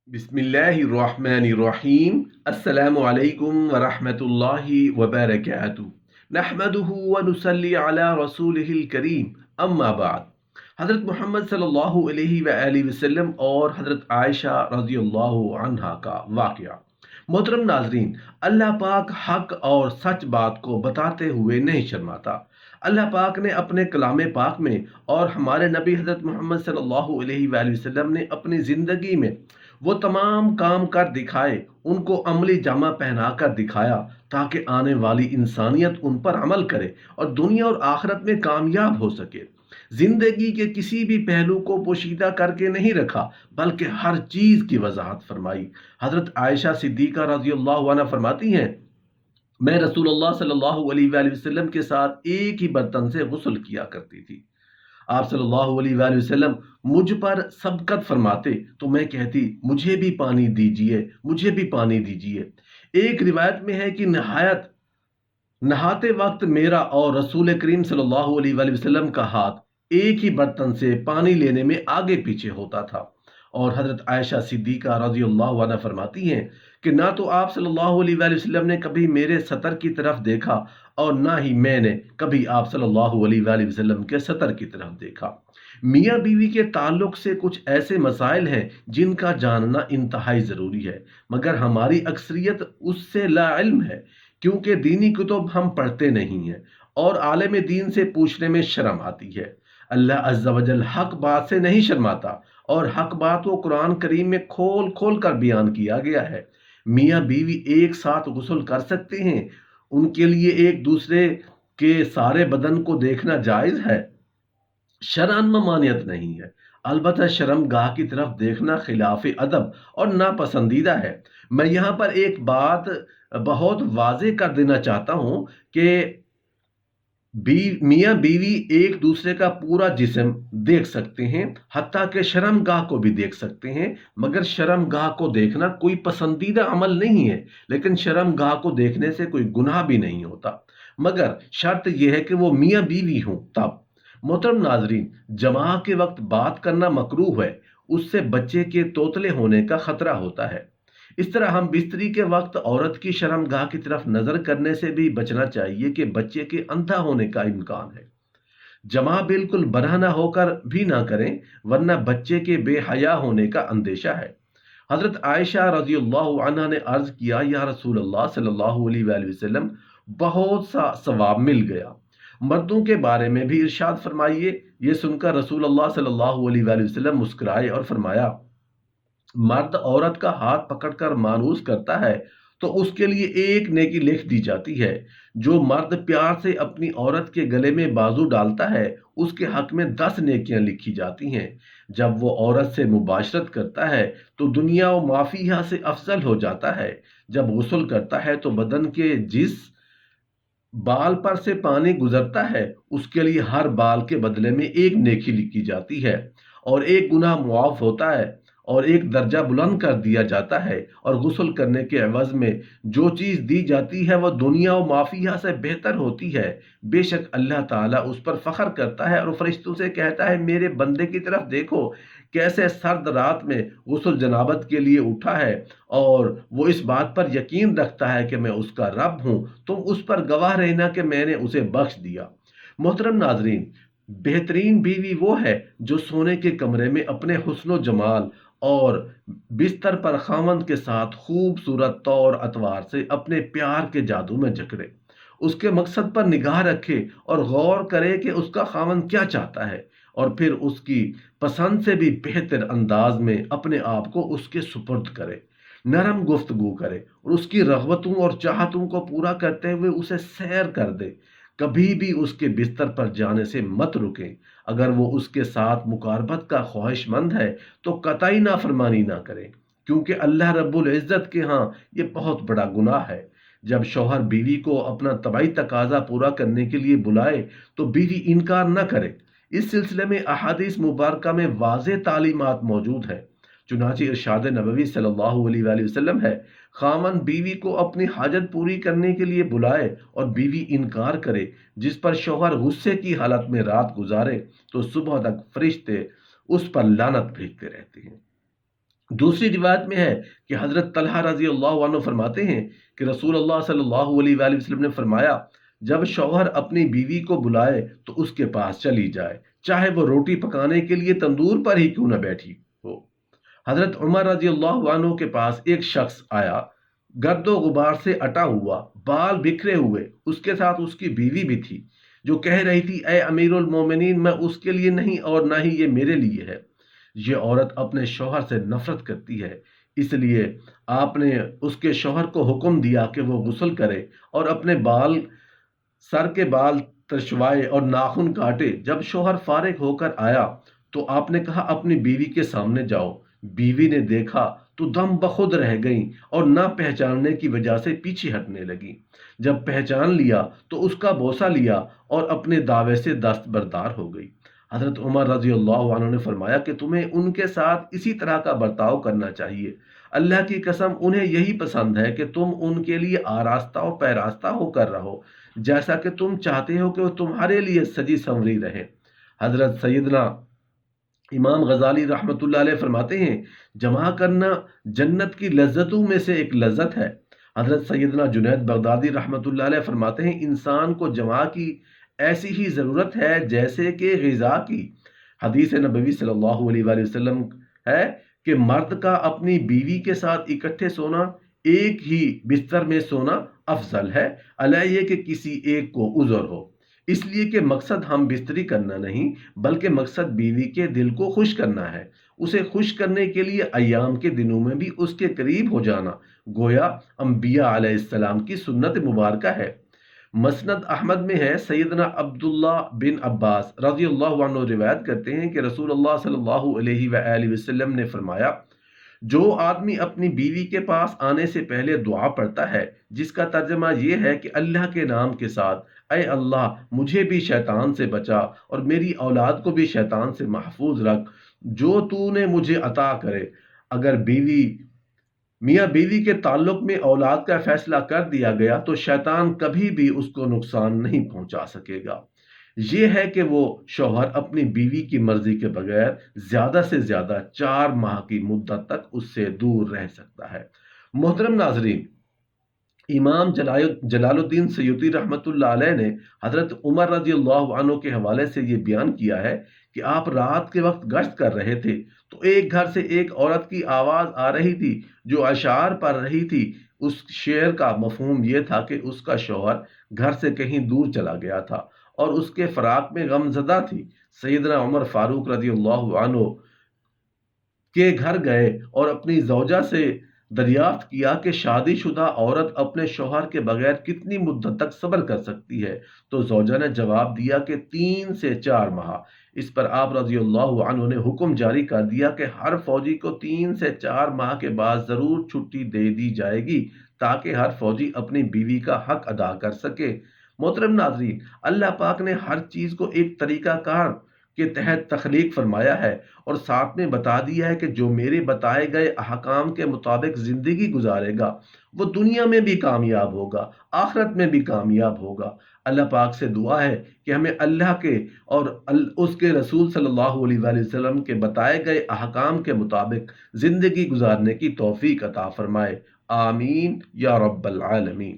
बिस्मिल्लाहिर्रहमानिर्रहीम अस्सलामु अलैकुम वरहमतुल्लाहि वबरकातुहू नहमदुहु व नुसल्ली अला रसूलिहिल करीम अम्मा बाद। हज़रत मोहम्मद सल्लल्लाहु अलैहि वसल्लम और हज़रत आयशा रज़ियल्लाहु अन्हा का वाक़या। मोहतरम नाज़रीन, अल्लाह पाक हक और सच बात को बताते हुए नहीं शर्माता। अल्लाह पाक ने अपने कलाम पाक में और हमारे नबी हज़रत मोहम्मद सल्लल्लाहु अलैहि वसल्लम ने अपनी ज़िंदगी में वो तमाम काम कर दिखाए, उनको अमली जामा पहना कर दिखाया, ताकि आने वाली इंसानियत उन पर अमल करे और दुनिया और आखिरत में कामयाब हो सके। जिंदगी के किसी भी पहलू को पोशीदा करके नहीं रखा, बल्कि हर चीज की वजाहत फरमाई। हजरत आयशा सिद्दीका रजी अल्लाह अन्हा फरमाती हैं, मैं रसूलुल्लाह सल्लल्लाहु अलैहि वसल्लम के साथ एक ही बर्तन से गुस्ल किया करती थी। आप सल्लल्लाहु अलैहि वसल्लम मुझ पर सबकत फरमाते तो मैं कहती, मुझे भी पानी दीजिए, मुझे भी पानी दीजिए। एक रिवायत में है कि नहाते वक्त मेरा और रसूल करीम सल्लल्लाहु अलैहि वसल्लम का हाथ एक ही बर्तन से पानी लेने में आगे पीछे होता था। और हजरत आयशा सिद्दीका रज़ी अल्लाह अन्हा फरमाती हैं कि ना तो आप सल्लल्लाहु अलैहि वसल्लम ने कभी मेरे सतर की तरफ देखा और ना ही मैंने कभी आप सल्लल्लाहु अलैहि वसल्लम के सतर की तरफ देखा। मियाँ बीवी के ताल्लुक से कुछ ऐसे मसाइल हैं जिनका जानना इंतहाई ज़रूरी है, मगर हमारी अक्सरियत उससे लाइल्म है, क्योंकि दीनी कुतुब हम पढ़ते नहीं हैं और आलिम दीन से पूछने में शर्म आती है। अल्लाह अज़्ज़ा वजल हक बात से नहीं शर्माता और हक बात को कुरान करीम में खोल खोल कर बयान किया गया है। मियाँ बीवी एक साथ गुस्ल कर सकते हैं, उनके लिए एक दूसरे के सारे बदन को देखना जायज़ है, शरअन ममानियत नहीं है। अलबत्ता शर्मगाह की तरफ देखना खिलाफ अदब और नापसंदीदा है। मैं यहाँ पर एक बात बहुत वाज़ेह कर देना चाहता हूँ कि मियाँ बीवी एक दूसरे का पूरा जिस्म देख सकते हैं, हत्ता के शर्मगाह को भी देख सकते हैं, मगर शर्मगाह को देखना कोई पसंदीदा अमल नहीं है, लेकिन शर्मगाह को देखने से कोई गुनाह भी नहीं होता, मगर शर्त यह है कि वो मियाँ बीवी हों तब। मोहतरम नाजरीन, जमा के वक्त बात करना मकरूह है, उससे बच्चे के तोतले होने का खतरा होता है। इस तरह हम बिस्तरी के वक्त औरत की शर्मगाह की तरफ नजर करने से भी बचना चाहिए कि बच्चे के अंधा होने का इम्कान है। जमा बिल्कुल बरहना ना होकर भी ना करें, वरना बच्चे के बेहया होने का अंदेशा है। हजरत आयशा रज़ियल्लाहु अन्हा ने अर्ज किया, या रसूल अल्लाह सल्लल्लाहु अलैहि वसल्लम, बहुत सा सवाब मिल गया, मर्दों के बारे में भी इरशाद फरमाइए। ये सुनकर रसूल अल्लाह सल्लल्लाहु अलैहि वसल्लम मुस्कुराए और फरमाया, मर्द औरत का हाथ पकड़कर मानूस करता है तो उसके लिए एक नेकी लिख दी जाती है। जो मर्द प्यार से अपनी औरत के गले में बाजू डालता है, उसके हक में 10 नेकियां लिखी जाती हैं। जब वो औरत से मुबाशरत करता है तो दुनिया व माफिया से अफजल हो जाता है। जब गुस्ल करता है तो बदन के जिस बाल पर से पानी गुजरता है, उसके लिए हर बाल के बदले में एक नेकी लिखी जाती है और एक गुनाह मुआफ होता है और एक दर्जा बुलंद कर दिया जाता है। और गुस्ल करने के एवज में जो चीज़ दी जाती है वह दुनिया और माफिया से बेहतर होती है। बेशक अल्लाह ताला उस पर फख्र करता है और फरिश्तों से कहता है, मेरे बंदे की तरफ देखो, कैसे सर्द रात में गुस्ल जनाबत के लिए उठा है और वो इस बात पर यकीन रखता है कि मैं उसका रब हूँ। तुम उस पर गवाह रहना कि मैंने उसे बख्श दिया। मोहतरम नाजरीन, बेहतरीन बीवी वो है जो सोने के कमरे में अपने हुस्न जमाल और बिस्तर पर खामंद के साथ खूबसूरत तौर अतवार से अपने प्यार के जादू में जकड़े, उसके मकसद पर निगाह रखे और गौर करे कि उसका खामंद क्या चाहता है, और फिर उसकी पसंद से भी बेहतर अंदाज में अपने आप को उसके सुपुर्द करे, नरम गुफ्तगू करे और उसकी रग़बतों और चाहतों को पूरा करते हुए उसे सैर कर दे। कभी भी उसके बिस्तर पर जाने से मत रुकें। अगर वो उसके साथ मुकारबत का ख्वाहिशमंद है तो कतई नाफरमानी ना करें, क्योंकि अल्लाह रब्बुल इज़्ज़त के यहाँ ये बहुत बड़ा गुनाह है। जब शौहर बीवी को अपना तबाई तकाजा पूरा करने के लिए बुलाए तो बीवी इनकार न करे। इस सिलसिले में अहादीस मुबारका में वाज़ेह तालीमात मौजूद है। चुनांचे इरशाद नबवी सल्लल्लाहु अलैहि वसल्लम है, खामन बीवी को अपनी हाजत पूरी करने के लिए बुलाए और बीवी इनकार करे, जिस पर शौहर गुस्से की हालत में रात गुजारे, तो सुबह तक फरिश्ते उस पर लानत भेजते रहते हैं। دوسری روایت میں ہے کہ حضرت طلحہ رضی اللہ عنہ فرماتے ہیں کہ رسول اللہ صلی اللہ علیہ وآلہ وسلم نے فرمایا، جب شوہر اپنی بیوی کو بلائے تو اس کے پاس چلی جائے، چاہے وہ روٹی پکانے کے لیے تندور پر ہی کیوں نہ بیٹھی ہو۔ حضرت عمر رضی اللہ عنہ کے پاس ایک شخص آیا، گرد و غبار سے اٹا ہوا، بال بکھرے ہوئے، اس کے ساتھ اس کی بیوی بھی تھی، جو کہہ رہی تھی، اے امیر المومنین، میں اس کے لیے نہیں اور نہ ہی یہ میرے لیے ہے۔ یہ عورت اپنے شوہر سے نفرت کرتی ہے، اس لیے آپ نے اس کے شوہر کو حکم دیا کہ وہ غسل کرے اور اپنے سر کے بال ترشوائے اور ناخن کاٹے۔ جب شوہر فارغ ہو کر آیا تو آپ نے کہا، اپنی بیوی کے سامنے جاؤ۔ بیوی نے دیکھا تو دم بخود رہ گئیں اور نہ پہچاننے کی وجہ سے پیچھے ہٹنے لگی۔ جب پہچان لیا تو اس کا بوسہ لیا اور اپنے دعوے سے دستبردار ہو گئی۔ حضرت عمر رضی اللہ عنہ نے فرمایا کہ تمہیں ان کے ساتھ اسی طرح کا برتاؤ کرنا چاہیے۔ اللہ کی قسم انہیں یہی پسند ہے کہ تم ان کے لیے آراستہ و پیراستہ ہو کر رہو، جیسا کہ تم چاہتے ہو کہ وہ تمہارے لیے سجی سنوری رہے۔ حضرت سیدنا امام غزالی رحمۃ اللہ علیہ فرماتے ہیں، جمع کرنا جنت کی لذتوں میں سے ایک لذت ہے۔ حضرت سیدنا جنید بغدادی رحمۃ اللہ علیہ فرماتے ہیں، انسان کو جمع کی ایسی ہی ضرورت ہے جیسے کہ غذا کی۔ حدیث نبوی صلی اللہ علیہ وآلہ وسلم ہے کہ مرد کا اپنی بیوی کے ساتھ اکٹھے سونا، ایک ہی بستر میں سونا افضل ہے، علیہ یہ کہ کسی ایک کو عذر ہو۔ اس لیے کہ مقصد ہم بستری کرنا نہیں، بلکہ مقصد بیوی کے دل کو خوش کرنا ہے۔ اسے خوش کرنے کے لیے ایام کے دنوں میں بھی اس کے قریب ہو جانا گویا انبیاء علیہ السلام کی سنت مبارکہ ہے۔ مسند احمد میں ہے، سیدنا عبداللہ بن عباس رضی اللہ عنہ روایت کرتے ہیں کہ رسول اللہ صلی اللہ علیہ وآلہ وسلم نے فرمایا، جو آدمی اپنی بیوی کے پاس آنے سے پہلے دعا پڑھتا ہے، جس کا ترجمہ یہ ہے کہ اللہ کے نام کے ساتھ، اے اللہ مجھے بھی شیطان سے بچا اور میری اولاد کو بھی شیطان سے محفوظ رکھ، جو تو نے مجھے عطا کرے۔ اگر میاں بیوی کے تعلق میں اولاد کا فیصلہ کر دیا گیا تو شیطان کبھی بھی اس کو نقصان نہیں پہنچا سکے گا۔ یہ ہے کہ وہ شوہر اپنی بیوی کی مرضی کے بغیر زیادہ سے زیادہ 4 ماہ کی مدت تک اس سے دور رہ سکتا ہے۔ محترم ناظرین، امام جلال الدین سیوطی رحمۃ اللہ علیہ نے حضرت عمر رضی اللہ عنہ کے حوالے سے یہ بیان کیا ہے کہ آپ رات کے وقت گشت کر رہے تھے تو ایک گھر سے ایک عورت کی آواز آ رہی تھی جو اشعار پڑھ رہی تھی۔ اس شعر کا مفہوم یہ تھا کہ اس کا شوہر گھر سے کہیں دور چلا گیا تھا اور اس کے فراق میں غم زدہ تھی۔ سیدنا عمر فاروق رضی اللہ عنہ کے گھر گئے اور اپنی زوجہ سے دریافت کیا کہ شادی شدہ عورت اپنے شوہر کے بغیر کتنی مدت تک صبر کر سکتی ہے، تو زوجہ نے جواب دیا کہ 3 سے 4 ماہ۔ اس پر آپ رضی اللہ عنہ نے حکم جاری کر دیا کہ ہر فوجی کو 3 سے 4 ماہ کے بعد ضرور چھٹی دے دی جائے گی تاکہ ہر فوجی اپنی بیوی کا حق ادا کر سکے۔ محترم ناظرین، اللہ پاک نے ہر چیز کو ایک طریقہ کار کے تحت تخلیق فرمایا ہے اور ساتھ میں بتا دیا ہے کہ جو میرے بتائے گئے احکام کے مطابق زندگی گزارے گا وہ دنیا میں بھی کامیاب ہوگا، آخرت میں بھی کامیاب ہوگا۔ اللہ پاک سے دعا ہے کہ ہمیں اللہ کے اور اس کے رسول صلی اللہ علیہ وآلہ وسلم کے بتائے گئے احکام کے مطابق زندگی گزارنے کی توفیق عطا فرمائے۔ آمین یا رب العالمین۔